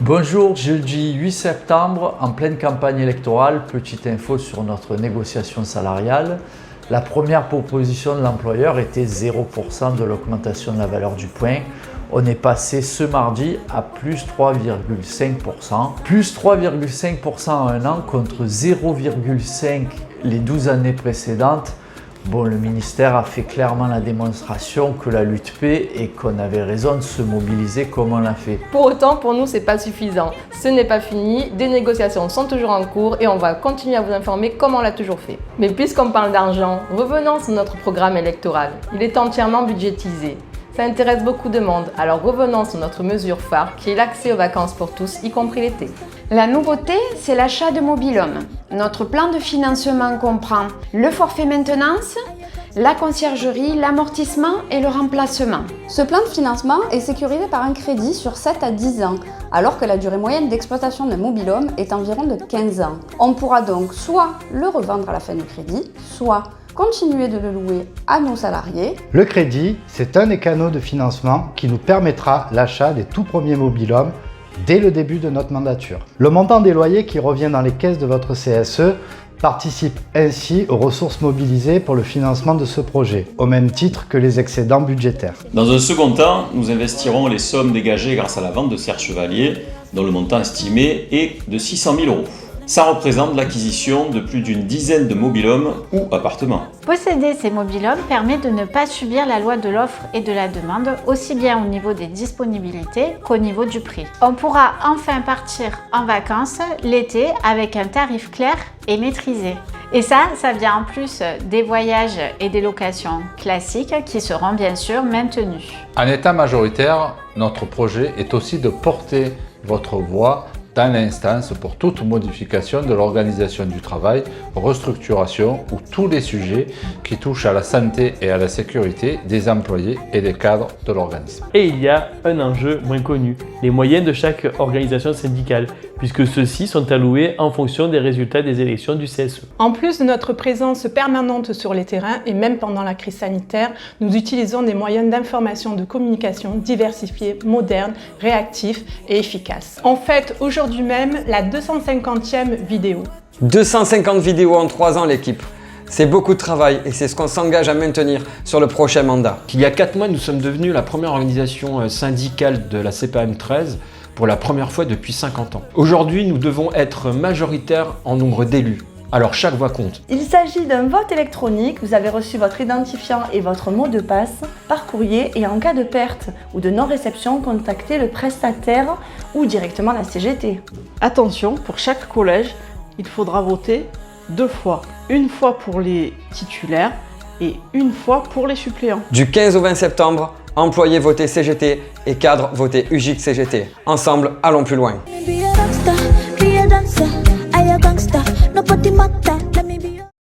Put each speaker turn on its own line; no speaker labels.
Bonjour, jeudi 8 septembre, en pleine campagne électorale, petite info sur notre négociation salariale. La première proposition de l'employeur était 0% de l'augmentation de la valeur du point. On est passé ce mardi à plus 3,5%. Plus 3,5% en un an contre 0,5% les 12 années précédentes. Bon, le ministère a fait clairement la démonstration que la lutte paie et qu'on avait raison de se mobiliser comme on l'a fait.
Pour autant, pour nous, c'est pas suffisant. Ce n'est pas fini, des négociations sont toujours en cours et on va continuer à vous informer comme on l'a toujours fait. Mais puisqu'on parle d'argent, revenons sur notre programme électoral. Il est entièrement budgétisé. Ça intéresse beaucoup de monde, alors revenons sur notre mesure phare qui est l'accès aux vacances pour tous, y compris l'été.
La nouveauté, c'est l'achat de mobil-home. Notre plan de financement comprend le forfait maintenance, la conciergerie, l'amortissement et le remplacement.
Ce plan de financement est sécurisé par un crédit sur 7 à 10 ans, alors que la durée moyenne d'exploitation d'un mobil-home est environ de 15 ans. On pourra donc soit le revendre à la fin du crédit, soit continuer de le louer à nos salariés.
Le crédit, c'est un des canaux de financement qui nous permettra l'achat des tout premiers mobil-homes dès le début de notre mandature. Le montant des loyers qui revient dans les caisses de votre CSE participe ainsi aux ressources mobilisées pour le financement de ce projet, au même titre que les excédents budgétaires.
Dans un second temps, nous investirons les sommes dégagées grâce à la vente de Serre Chevalier, dont le montant estimé est de 600 000 €. Ça représente l'acquisition de plus d'une dizaine de mobil-homes ou appartements.
Posséder ces mobil-homes permet de ne pas subir la loi de l'offre et de la demande, aussi bien au niveau des disponibilités qu'au niveau du prix. On pourra enfin partir en vacances l'été avec un tarif clair et maîtrisé. Et ça vient en plus des voyages et des locations classiques qui seront bien sûr maintenus.
En état majoritaire, notre projet est aussi de porter votre voix dans l'instance pour toute modification de l'organisation du travail, restructuration ou tous les sujets qui touchent à la santé et à la sécurité des employés et des cadres de l'organisme.
Et il y a un enjeu moins connu, les moyens de chaque organisation syndicale, puisque ceux-ci sont alloués en fonction des résultats des élections du CSE.
En plus de notre présence permanente sur les terrains et même pendant la crise sanitaire, nous utilisons des moyens d'information de communication diversifiés, modernes, réactifs et efficaces. En fait, aujourd'hui même, la 250e vidéo.
250 vidéos en 3 ans l'équipe. C'est beaucoup de travail et c'est ce qu'on s'engage à maintenir sur le prochain mandat.
Il y a 4 mois, nous sommes devenus la première organisation syndicale de la CPAM 13 pour la première fois depuis 50 ans. Aujourd'hui, nous devons être majoritaires en nombre d'élus. Alors chaque voix compte.
Il s'agit d'un vote électronique, vous avez reçu votre identifiant et votre mot de passe par courrier et en cas de perte ou de non-réception, contactez le prestataire ou directement la CGT.
Attention, pour chaque collège, il faudra voter 2 fois. Une fois pour les titulaires et une fois pour les suppléants.
Du 15 au 20 septembre, employés votez CGT et cadres votez UGIC CGT. Ensemble, allons plus loin.